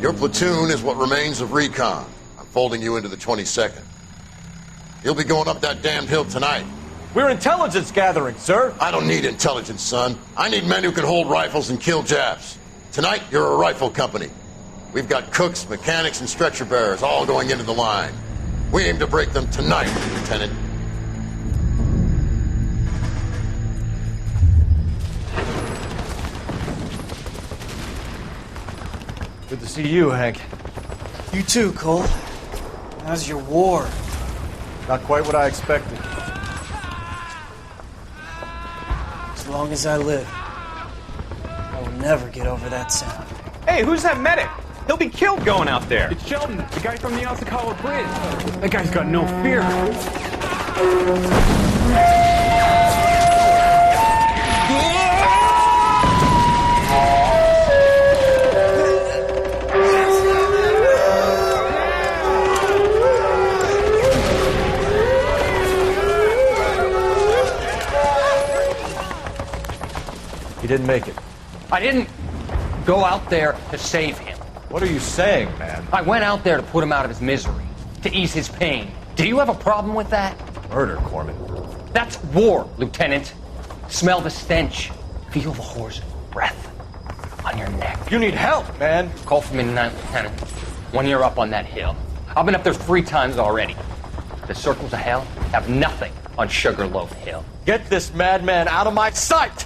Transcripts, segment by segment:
Your platoon is what remains of recon. I'm folding you into the 22nd. You'll be going up that damned hill tonight. We're intelligence gathering, sir. I don't need intelligence, son. I need men who can hold rifles and kill Japs. Tonight, you're a rifle company. We've got cooks, mechanics, and stretcher bearers all going into the line. We aim to break them tonight, Lieutenant. Good to see you, Hank. You too, Cole. How's your war? Not quite what I expected. As long as I live, I will never get over that sound. Hey, who's that medic? He'll be killed going out there. It's Sheldon, the guy from the Osakawa Bridge. That guy's got no fear. He didn't make it. I didn't go out there to save him. What are you saying, man? I went out there to put him out of his misery, to ease his pain. Do you have a problem with that? Murder, Corman. That's war, Lieutenant. Smell the stench. Feel the whore's breath on your neck. You need help, man. Call for me tonight, Lieutenant. When you're up on that hill. I've been up there 3 times already. The circles of hell have nothing on Sugarloaf Hill. Get this madman out of my sight!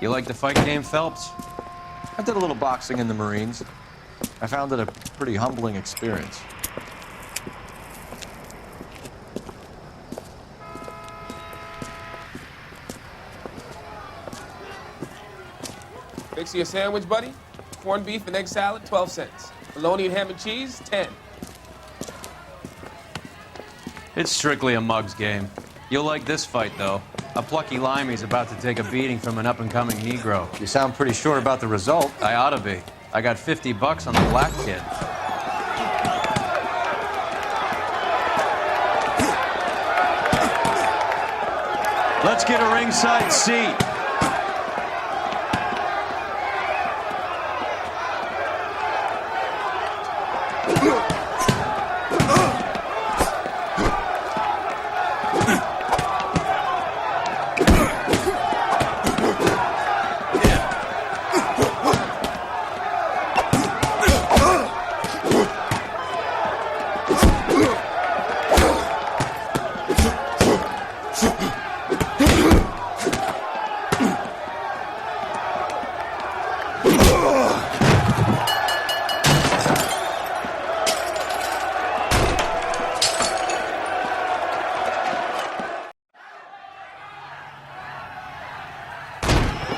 You like the fight game, Phelps? I did a little boxing in the Marines. I found it a pretty humbling experience. Fix you a sandwich, buddy? Corned beef and egg salad, 12 cents. Bologna and ham and cheese, 10. It's strictly a mug's game. You'll like this fight, though. A plucky limey's about to take a beating from an up-and-coming Negro. You sound pretty sure about the result. I ought to be. I got $50 on the black kid. Let's get a ringside seat.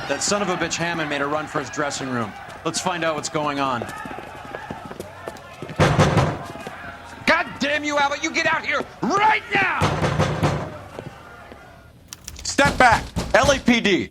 That son of a bitch Hammond made a run for his dressing room. Let's find out what's going on. God damn you, Albert, you get out here right now! Step back! LAPD!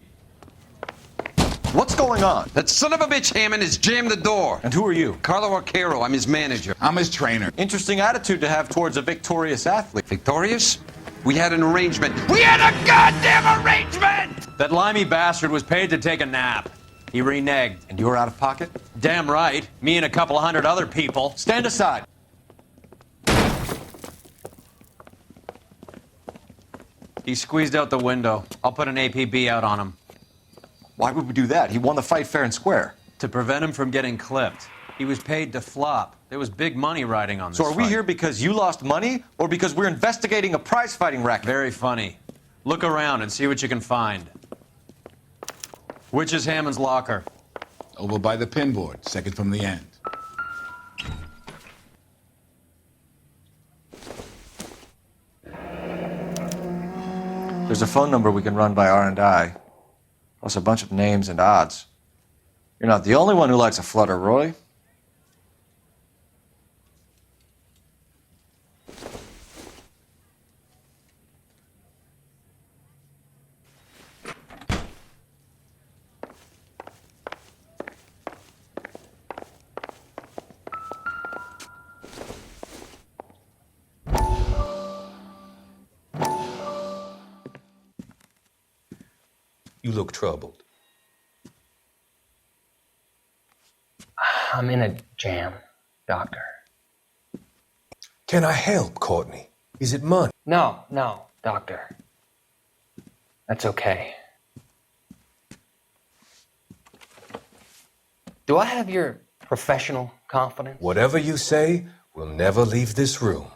What's going on? That son of a bitch Hammond has jammed the door. And who are you? Carlo Arcaro, I'm his manager. I'm his trainer. Interesting attitude to have towards a victorious athlete. Victorious? We had an arrangement. We had a goddamn arrangement! That limey bastard was paid to take a nap. He reneged. And you're out of pocket? Damn right. Me and a couple 100 other people. Stand aside. He squeezed out the window. I'll put an APB out on him. Why would we do that? He won the fight fair and square. To prevent him from getting clipped. He was paid to flop. There was big money riding on this So are we fight. here because you lost money or because we're investigating a prize-fighting racket? Very funny. Look around and see what you can find. Which is Hammond's locker? Over by the pinboard, second from the end. There's a phone number we can run by R&I, plus a bunch of names and odds. You're not the only one who likes a flutter, Roy. You look troubled. I'm in a jam, Doctor. Can I help, Courtney? Is it money? No, Doctor. That's okay. Do I have your professional confidence? Whatever you say, we'll never leave this room.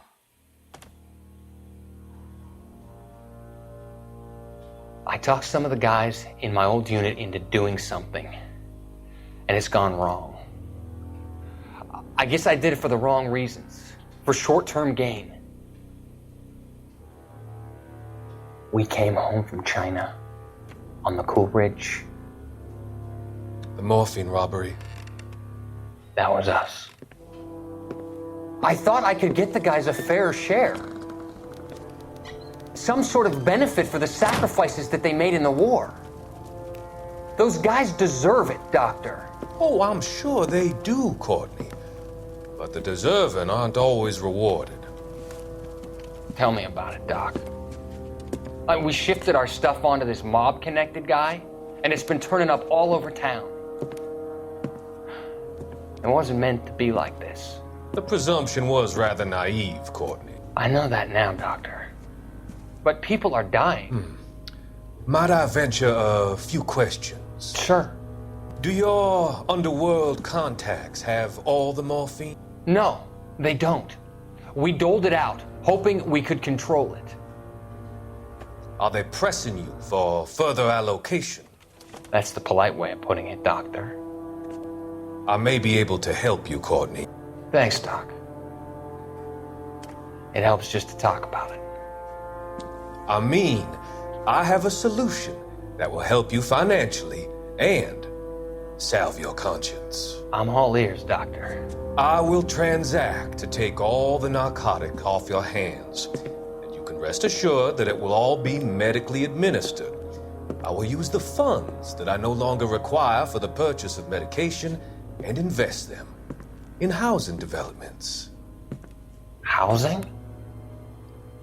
I talked some of the guys in my old unit into doing something, and it's gone wrong. I guess I did it for the wrong reasons, for short-term gain. We came home from China on the Cool Ridge. The morphine robbery. That was us. I thought I could get the guys a fair share. Some sort of benefit for the sacrifices that they made in the war. Those guys deserve it, Doctor. Oh, I'm sure they do, Courtney. But the deserving aren't always rewarded. Tell me about it, Doc. We shifted our stuff onto this mob-connected guy, and it's been turning up all over town. It wasn't meant to be like this. The presumption was rather naive, Courtney. I know that now, Doctor. But people are dying. Might I venture a few questions? Sure. Do your underworld contacts have all the morphine? No, they don't. We doled it out, hoping we could control it. Are they pressing you for further allocation? That's the polite way of putting it, Doctor. I may be able to help you, Courtney. Thanks, Doc. It helps just to talk about it. I mean, I have a solution that will help you financially and salve your conscience. I'm all ears, Doctor. I will transact to take all the narcotic off your hands. And you can rest assured that it will all be medically administered. I will use the funds that I no longer require for the purchase of medication and invest them in housing developments. Housing?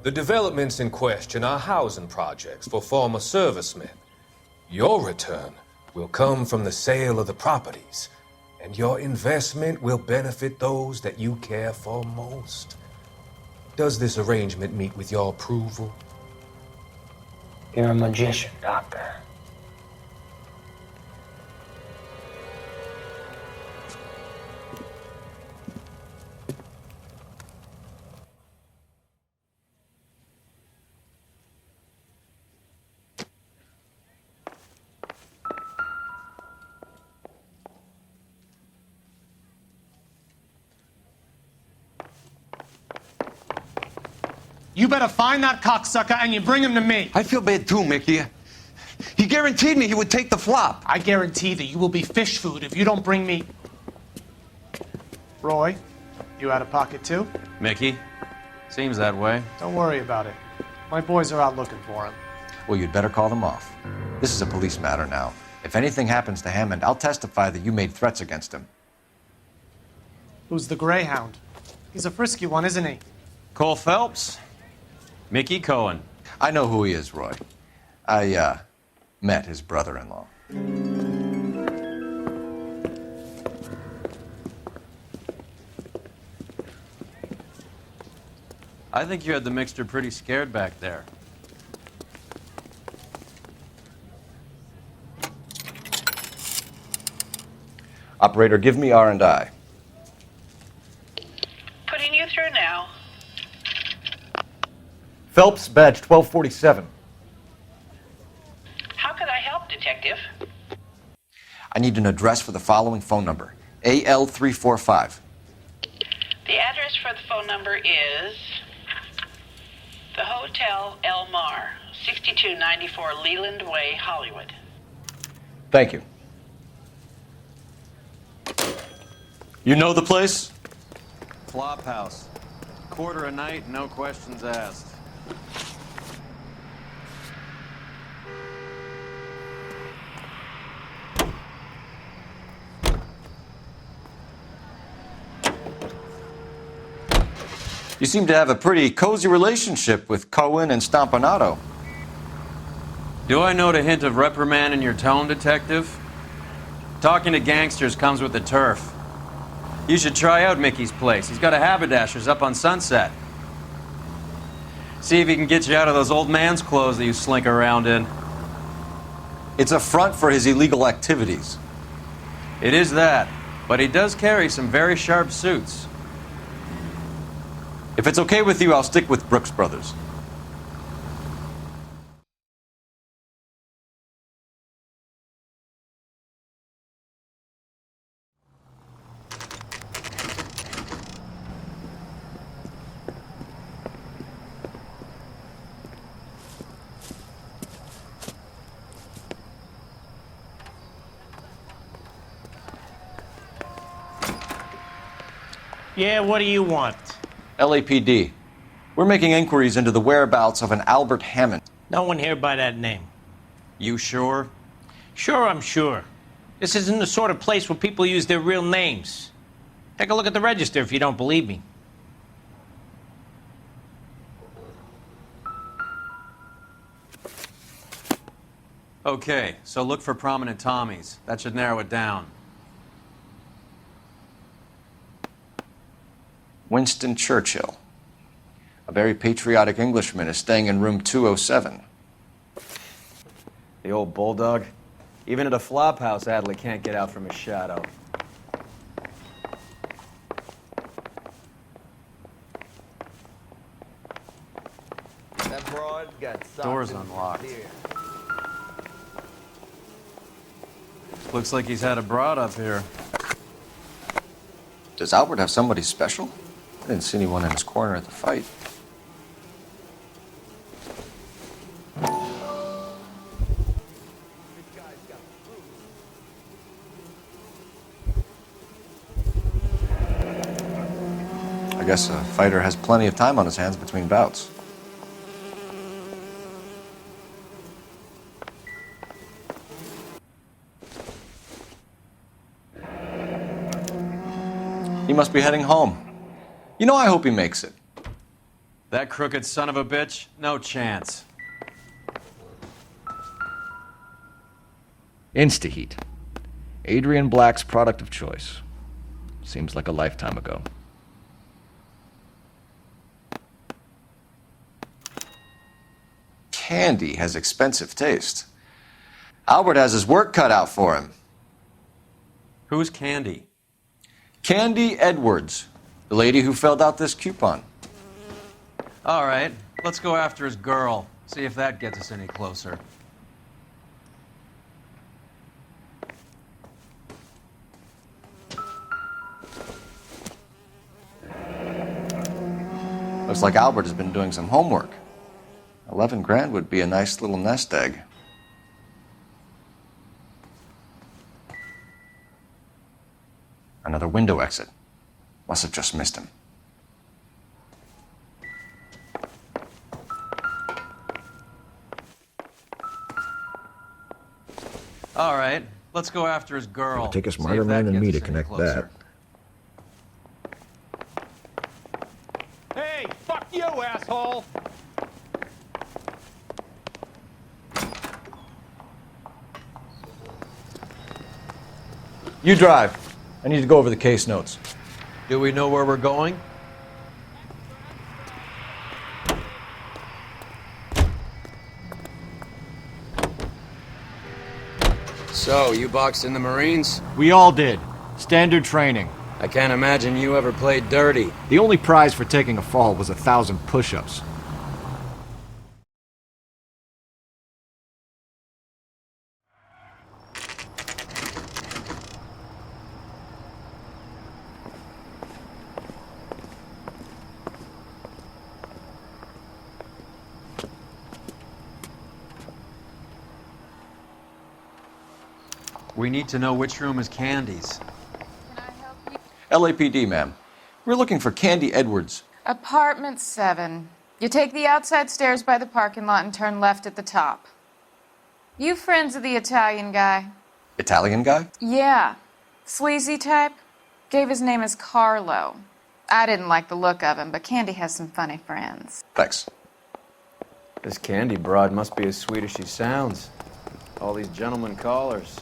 The developments in question are housing projects for former servicemen. Your return will come from the sale of the properties, and your investment will benefit those that you care for most. Does this arrangement meet with your approval? You're a magician, Doctor. You better find that cocksucker and you bring him to me. I feel bad too, Mickey. He guaranteed me he would take the flop. I guarantee that you will be fish food if you don't bring me... Roy, you out of pocket too? Mickey? Seems that way. Don't worry about it. My boys are out looking for him. Well, you'd better call them off. This is a police matter now. If anything happens to Hammond, I'll testify that you made threats against him. Who's the Greyhound? He's a frisky one, isn't he? Cole Phelps? Mickey Cohen. I know who he is, Roy. I, met his brother-in-law. I think you had the mixture pretty scared back there. Operator, give me R&I. Putting you through now. Phelps, badge 1247. How could I help, Detective? I need an address for the following phone number. AL345. The address for the phone number is the Hotel El Mar, 6294 Leland Way, Hollywood. Thank you. You know the place? Flop house. Quarter a night, no questions asked. You seem to have a pretty cozy relationship with Cohen and Stompanato. Do I note a hint of reprimand in your tone, Detective? Talking to gangsters comes with the turf. You should try out Mickey's place. He's got a haberdasher's up on Sunset. See if he can get you out of those old man's clothes that you slink around in. It's a front for his illegal activities. It is that, but he does carry some very sharp suits. If it's okay with you, I'll stick with Brooks Brothers. Yeah, what do you want? LAPD. We're making inquiries into the whereabouts of an Albert Hammond. No one here by that name. You sure? Sure, I'm sure. This isn't the sort of place where people use their real names. Take a look at the register if you don't believe me. Okay, so look for prominent Tommies. That should narrow it down. Winston Churchill. A very patriotic Englishman is staying in room 207. The old bulldog. Even at a flop house, Adley can't get out from his shadow. That broad got Door's unlocked. Looks like he's had a broad up here. Does Albert have somebody special? I didn't see anyone in his corner at the fight. I guess a fighter has plenty of time on his hands between bouts. He must be heading home. You know, I hope he makes it. That crooked son of a bitch? No chance. Instaheat. Adrian Black's product of choice. Seems like a lifetime ago. Candy has expensive taste. Albert has his work cut out for him. Who's Candy? Candy Edwards, the lady who filled out this coupon. All right, let's go after his girl. See if that gets us any closer. Looks like Albert has been doing some homework. 11 grand would be a nice little nest egg. Another window exit. Must have just missed him. All right, let's go after his girl. It'll take a smarter man than me to connect that. Hey, fuck you, asshole! You drive. I need to go over the case notes. Do we know where we're going? So, you boxed in the Marines? We all did. Standard training. I can't imagine you ever played dirty. The only prize for taking a fall was 1,000 push-ups. We need to know which room is Candy's. LAPD, ma'am. We're looking for Candy Edwards. Apartment 7. You take the outside stairs by the parking lot and turn left at the top. You friends of the Italian guy? Italian guy? Yeah. Sleazy type? Gave his name as Carlo. I didn't like the look of him, but Candy has some funny friends. Thanks. This Candy broad must be as sweet as she sounds. All these gentlemen callers.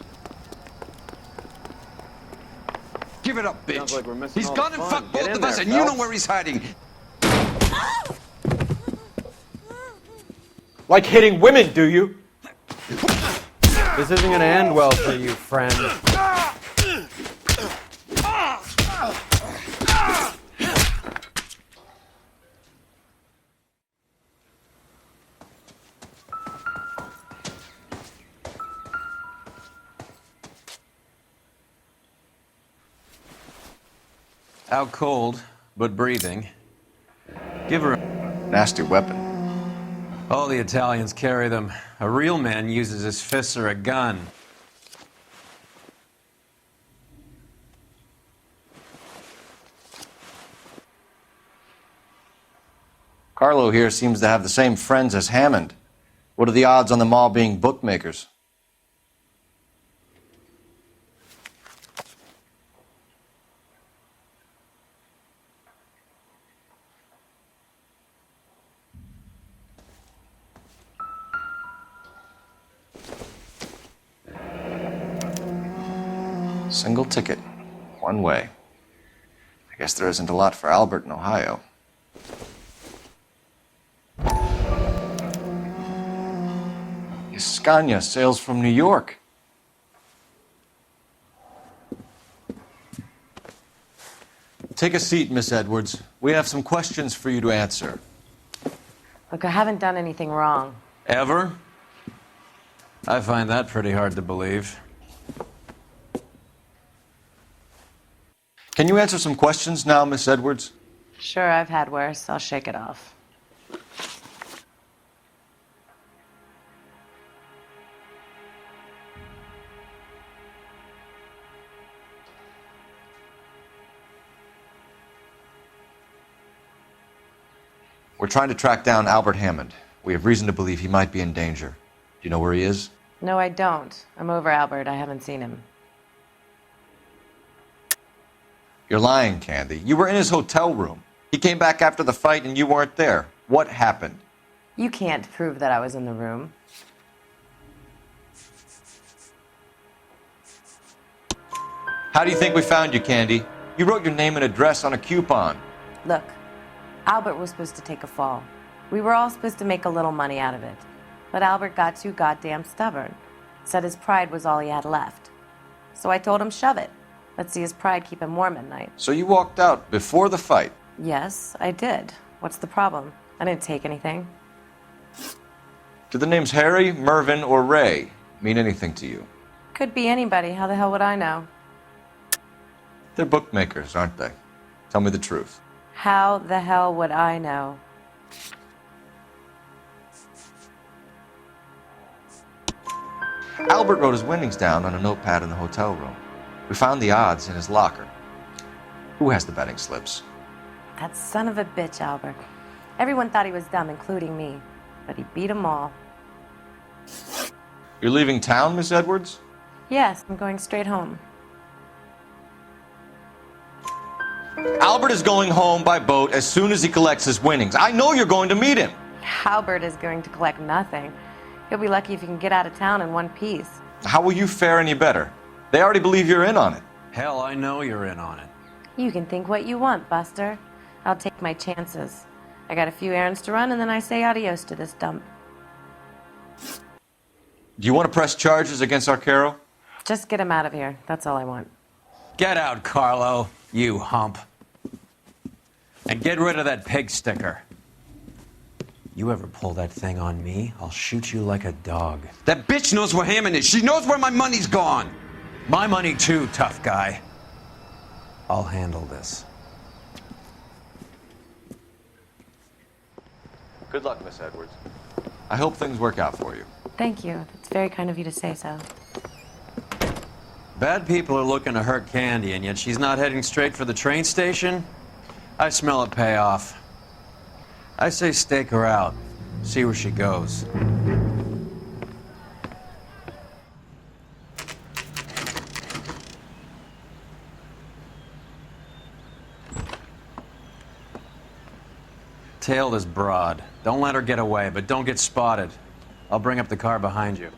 Give it up, bitch. Sounds like we're missing He's all gone the and fun. fucked Get both in of us, there, and you know Phelps. where he's hiding. Like hitting women, do you? This isn't gonna end well for you, friend. Out cold, but breathing. Give her a nasty weapon. All the Italians carry them. A real man uses his fists or a gun. Carlo here seems to have the same friends as Hammond. What are the odds on them all being bookmakers? Single ticket, one way. I guess there isn't a lot for Albert in Ohio. Scania sails from New York. Take a seat, Miss Edwards. We have some questions for you to answer. Look, I haven't done anything wrong. Ever? I find that pretty hard to believe. Can you answer some questions now, Miss Edwards? Sure, I've had worse. I'll shake it off. We're trying to track down Albert Hammond. We have reason to believe he might be in danger. Do you know where he is? No, I don't. I'm over Albert. I haven't seen him. You're lying, Candy. You were in his hotel room. He came back after the fight and you weren't there. What happened? You can't prove that I was in the room. How do you think we found you, Candy? You wrote your name and address on a coupon. Look, Albert was supposed to take a fall. We were all supposed to make a little money out of it. But Albert got too goddamn stubborn. Said his pride was all he had left. So I told him, shove it. Let's see his pride keep him warm at night. So you walked out before the fight? Yes, I did. What's the problem? I didn't take anything. Do the names Harry, Mervyn, or Ray mean anything to you? Could be anybody. How the hell would I know? They're bookmakers, aren't they? Tell me the truth. How the hell would I know? Albert wrote his winnings down on a notepad in the hotel room. We found the odds in his locker. Who has the betting slips? That son of a bitch, Albert. Everyone thought he was dumb, including me. But he beat them all. You're leaving town, Miss Edwards? Yes, I'm going straight home. Albert is going home by boat as soon as he collects his winnings. I know you're going to meet him. Albert is going to collect nothing. He'll be lucky if he can get out of town in one piece. How will you fare any better? They already believe you're in on it. Hell, I know you're in on it. You can think what you want, Buster. I'll take my chances. I got a few errands to run, and then I say adios to this dump. Do you want to press charges against Arcaro? Just get him out of here. That's all I want. Get out, Carlo, you hump. And get rid of that pig sticker. You ever pull that thing on me, I'll shoot you like a dog. That bitch knows where Hammond is. She knows where my money's gone. My money too, tough guy. I'll handle this. Good luck, Miss Edwards. I hope things work out for you. Thank you. It's very kind of you to say so. Bad people are looking to hurt Candy, and yet she's not heading straight for the train station? I smell a payoff. I say stake her out. See where she goes. Tail this broad. Don't let her get away, but don't get spotted. I'll bring up the car behind you.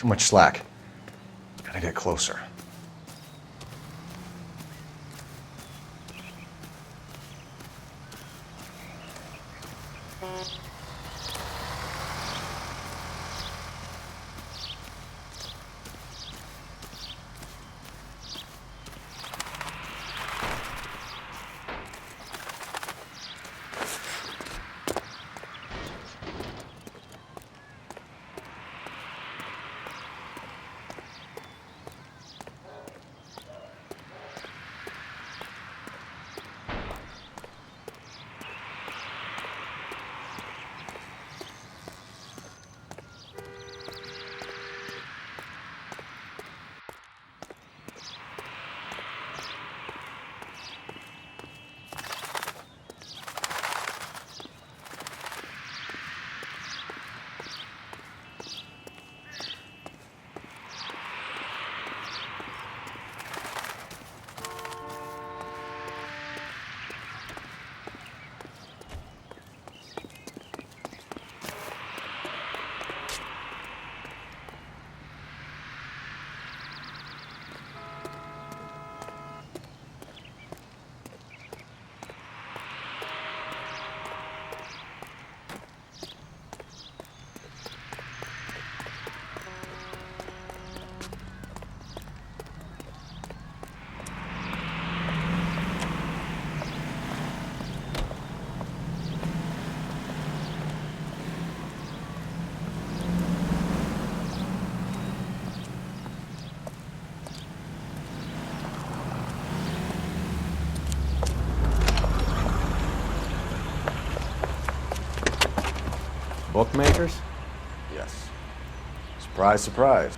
Too much slack. Gotta get closer. Bookmakers? Yes. Surprise, surprise.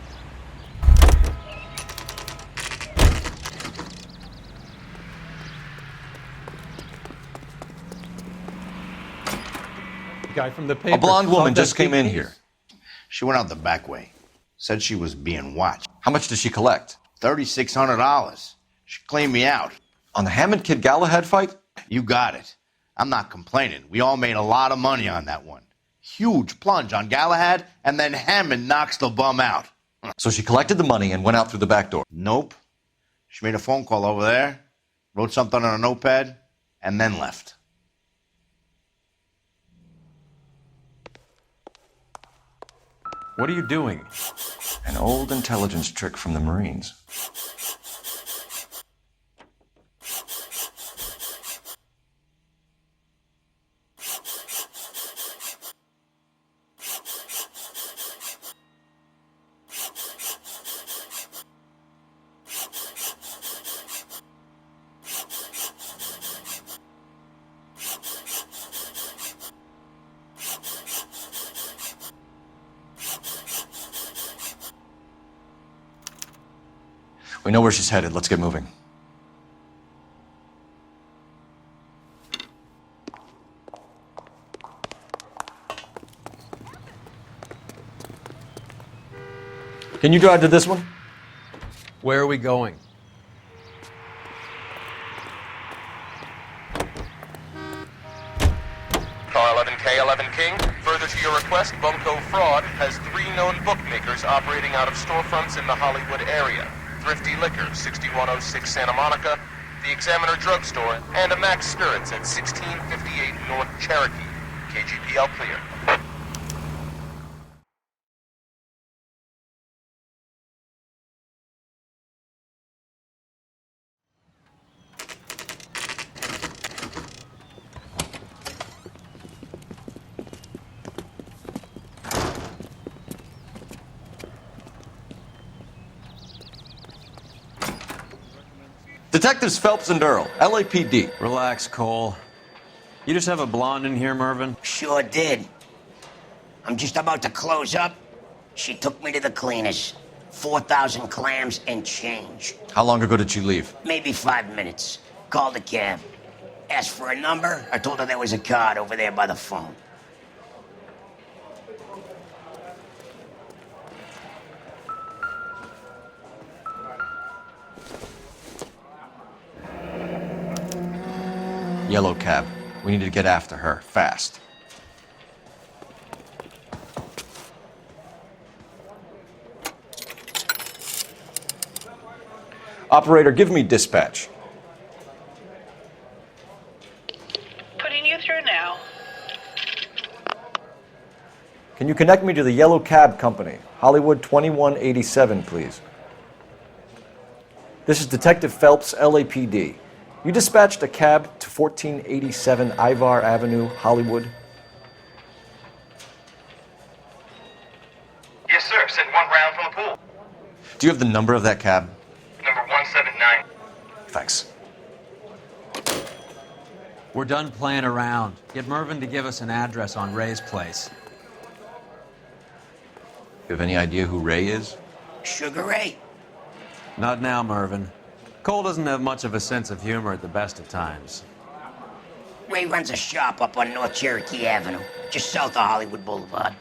Guy from the paper. A blonde woman just came in piece. here. She went out the back way. Said she was being watched. How much did she collect? $3,600. She cleaned me out. On the Hammond Kid Galahad fight? You got it. I'm not complaining. We all made a lot of money on that one. Huge plunge on Galahad, and then Hammond knocks the bum out. So she collected the money and went out through the back door. Nope. She made a phone call over there, wrote something on a notepad, and then left. What are you doing? An old intelligence trick from the Marines. We know where she's headed. Let's get moving. Can you drive to this one? Where are we going? Car 11K, 11 King. Further to your request, Bunko Fraud has 3 known bookmakers operating out of storefronts in the Hollywood area. Thrifty Liquor, 6106 Santa Monica, the Examiner Drugstore, and a Max Spirits at 1658 North Cherokee. KGPL clear. Detectives Phelps and Earl, LAPD. Relax, Cole. You just have a blonde in here, Mervyn? Sure did. I'm just about to close up. She took me to the cleaners. 4,000 clams and change. How long ago did you leave? Maybe 5 minutes. Called a cab. Asked for a number. I told her there was a card over there by the phone. Yellow cab. We need to get after her, fast. Operator, give me dispatch. Putting you through now. Can you connect me to the Yellow Cab Company, Hollywood 2187, please? This is Detective Phelps, LAPD. You dispatched a cab to 1487 Ivar Avenue, Hollywood? Yes, sir. Send one round from the pool. Do you have the number of that cab? Number 179. Thanks. We're done playing around. Get Mervyn to give us an address on Ray's place. You have any idea who Ray is? Sugar Ray. Not now, Mervyn. Cole doesn't have much of a sense of humor at the best of times. Ray runs a shop up on North Cherokee Avenue, just south of Hollywood Boulevard.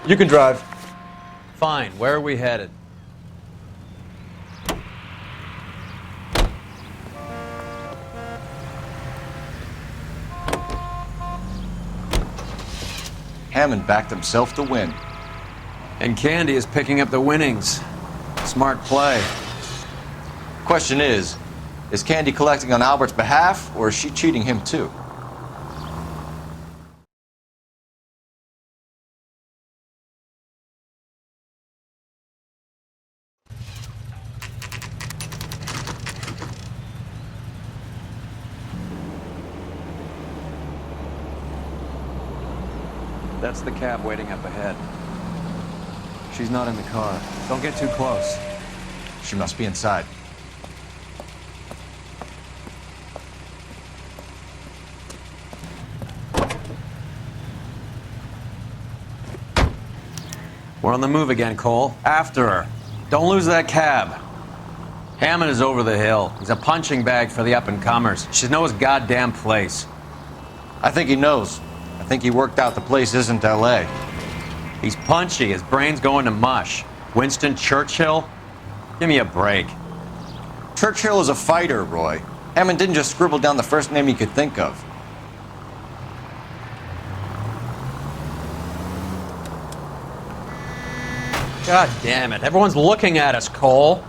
You can drive. Fine. Where are we headed? Hammond backed himself to win. And Candy is picking up the winnings. Smart play. Question is Candy collecting on Albert's behalf, or is she cheating him too? That's the cab waiting up ahead. She's not in the car. Don't get too close. She must be inside. We're on the move again, Cole. After her. Don't lose that cab. Hammond is over the hill. He's a punching bag for the up-and-comers. She knows his goddamn place. I think he knows. I think he worked out the place isn't L.A. He's punchy. His brain's going to mush. Winston Churchill? Give me a break. Churchill is a fighter, Roy. Hammond didn't just scribble down the first name he could think of. God damn it. Everyone's looking at us, Cole.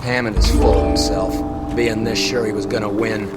Hammond is full of himself, being this sure he was gonna win.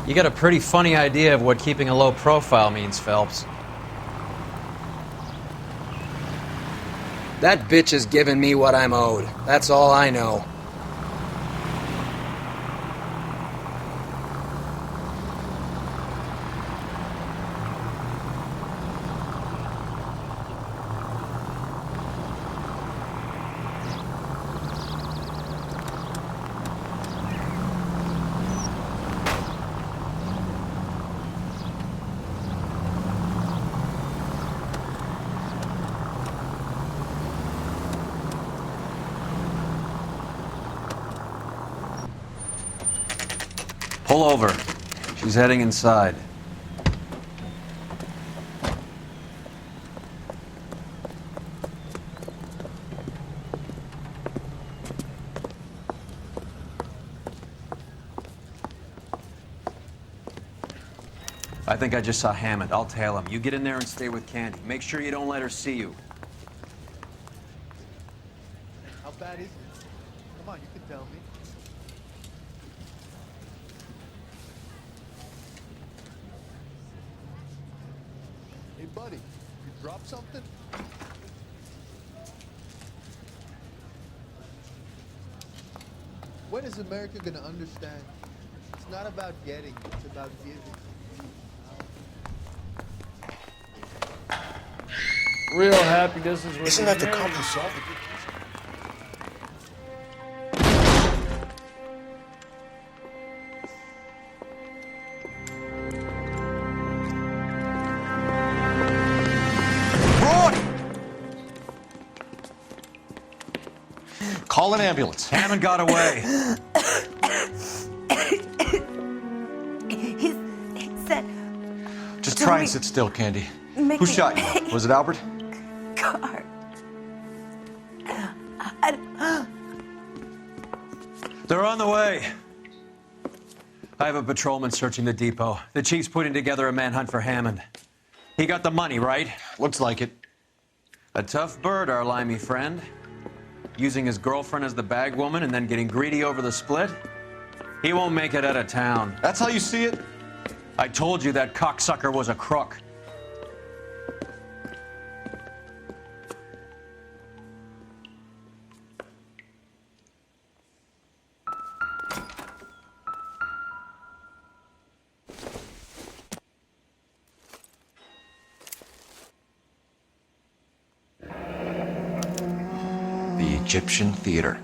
You got a pretty funny idea of what keeping a low profile means, Phelps. That bitch is giving me what I'm owed. That's all I know. Pull over. She's heading inside. I think I just saw Hammond. I'll tail him. You get in there and stay with Candy. Make sure you don't let her see you. How bad is it? Come on, you can tell me. buddy, you drop something? When is America gonna understand? It's not about getting, it's about giving. Real happiness is what Isn't that the common solve? Call an ambulance. Hammond got away. He said... Just try and sit still, Candy. Mickey. Who shot you? Was it Albert? Car. They're on the way. I have a patrolman searching the depot. The chief's putting together a manhunt for Hammond. He got the money, right? Looks like it. A tough bird, our limey friend. Using his girlfriend as the bag woman and then getting greedy over the split. He won't make it out of town. That's how you see it? I told you that cocksucker was a crook. The Egyptian Theater.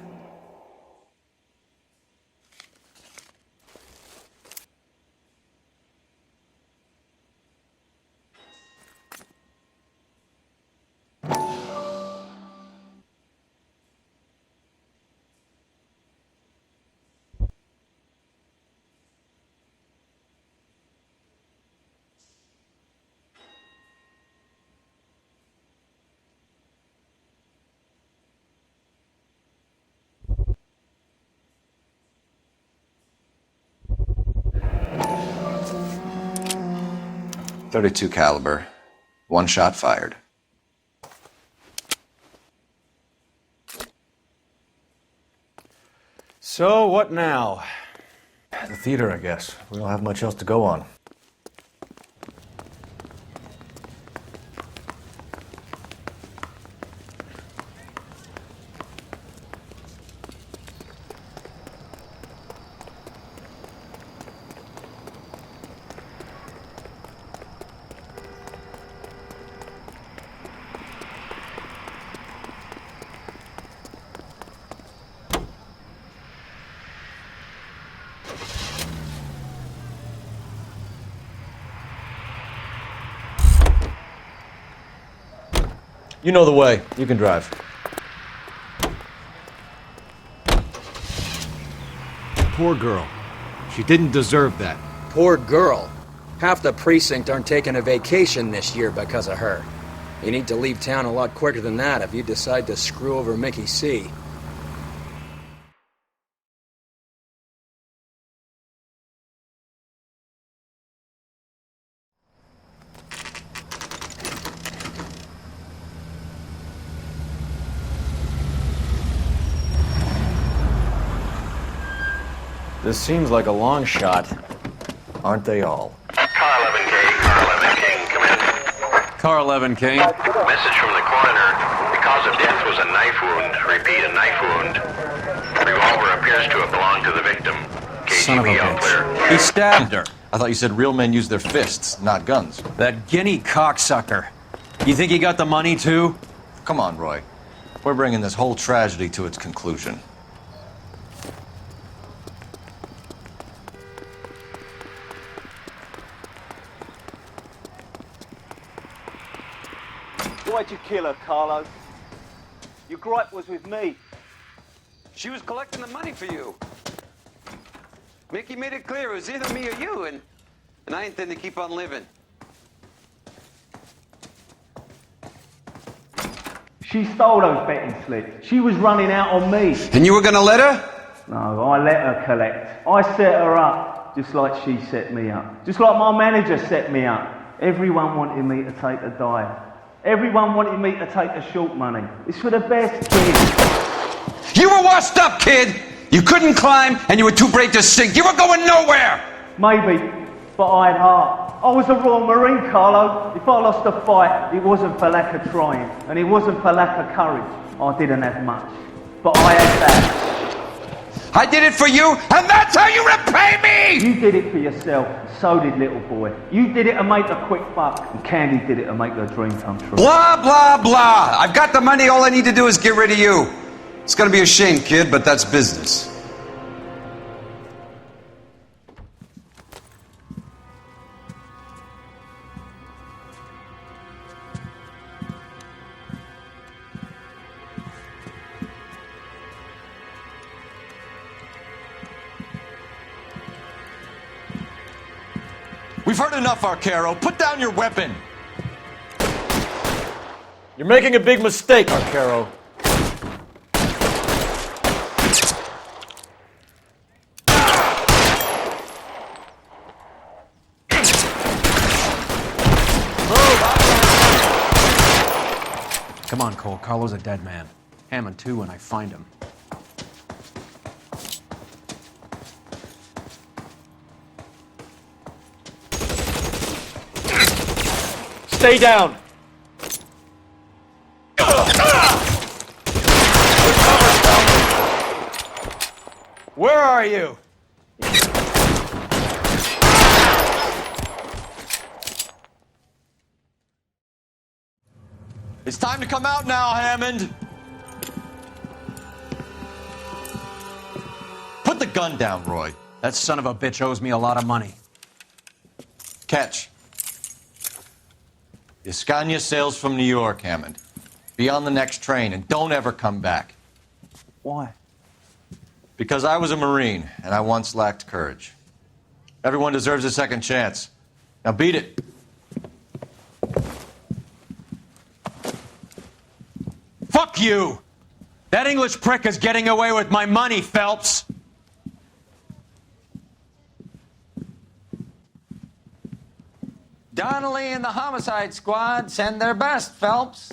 .32 caliber. One shot fired. So, what now? The theater, I guess. We don't have much else to go on. You know the way. You can drive. Poor girl. She didn't deserve that. Poor girl. Half the precinct aren't taking a vacation this year because of her. You need to leave town a lot quicker than that if you decide to screw over Mickey C. This seems like a long shot. Aren't they all? Car 11K, Car 11 King, come in. Car 11 King. Message from the coroner. The cause of death was a knife wound. Repeat, a knife wound. Revolver appears to have belonged to the victim. Son of a KGB all clear. bitch. He stabbed her. I thought you said real men use their fists, not guns. That guinea cocksucker. You think he got the money too? Come on, Roy. We're bringing this whole tragedy to its conclusion. Why'd you kill her, Carlo? Your gripe was with me. She was collecting the money for you. Mickey made it clear it was either me or you, and I intend to keep on living. She stole those betting slips. She was running out on me. And you were gonna let her? No, I let her collect. I set her up, just like she set me up. Just like my manager set me up. Everyone wanted me to take a dive. Everyone wanted me to take the short money. It's for the best, kid. You were washed up, kid! You couldn't climb, and you were too brave to sink. You were going nowhere! Maybe. but I had heart. I was a Royal Marine, Carlo. If I lost a fight, it wasn't for lack of trying, and it wasn't for lack of courage. I didn't have much, but I had that. I did it for you, and that's how you repay me! You did it for yourself, and so did little boy. You did it to make a quick buck, and Candy did it to make her dream come true. Blah, blah, blah. I've got the money. All I need to do is get rid of you. It's gonna be a shame, kid, but that's business. We've heard enough, Arcaro. Put down your weapon. You're making a big mistake, Arcaro. Come on, Cole. Carlo's a dead man. Hammond, too, when I find him. Stay down. Where are you? It's time to come out now, Hammond. Put the gun down, Roy. That son of a bitch owes me a lot of money. Catch. Escania sails from New York, Hammond. Be on the next train and don't ever come back. Why? Because I was a Marine and I once lacked courage. Everyone deserves a second chance. Now beat it. Fuck you! That English prick is getting away with my money, Phelps! Donnelly and the homicide squad send their best, Phelps.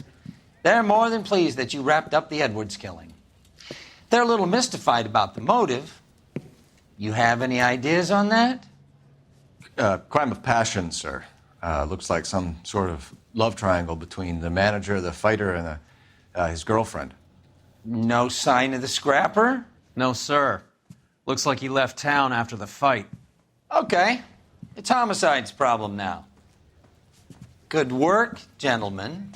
They're more than pleased that you wrapped up the Edwards killing. They're a little mystified about the motive. You have any ideas on that? Crime of passion, sir. Looks like some sort of love triangle between the manager, the fighter, and his girlfriend. No sign of the scrapper? No, sir. Looks like he left town after the fight. Okay. It's homicide's problem now. Good work, gentlemen.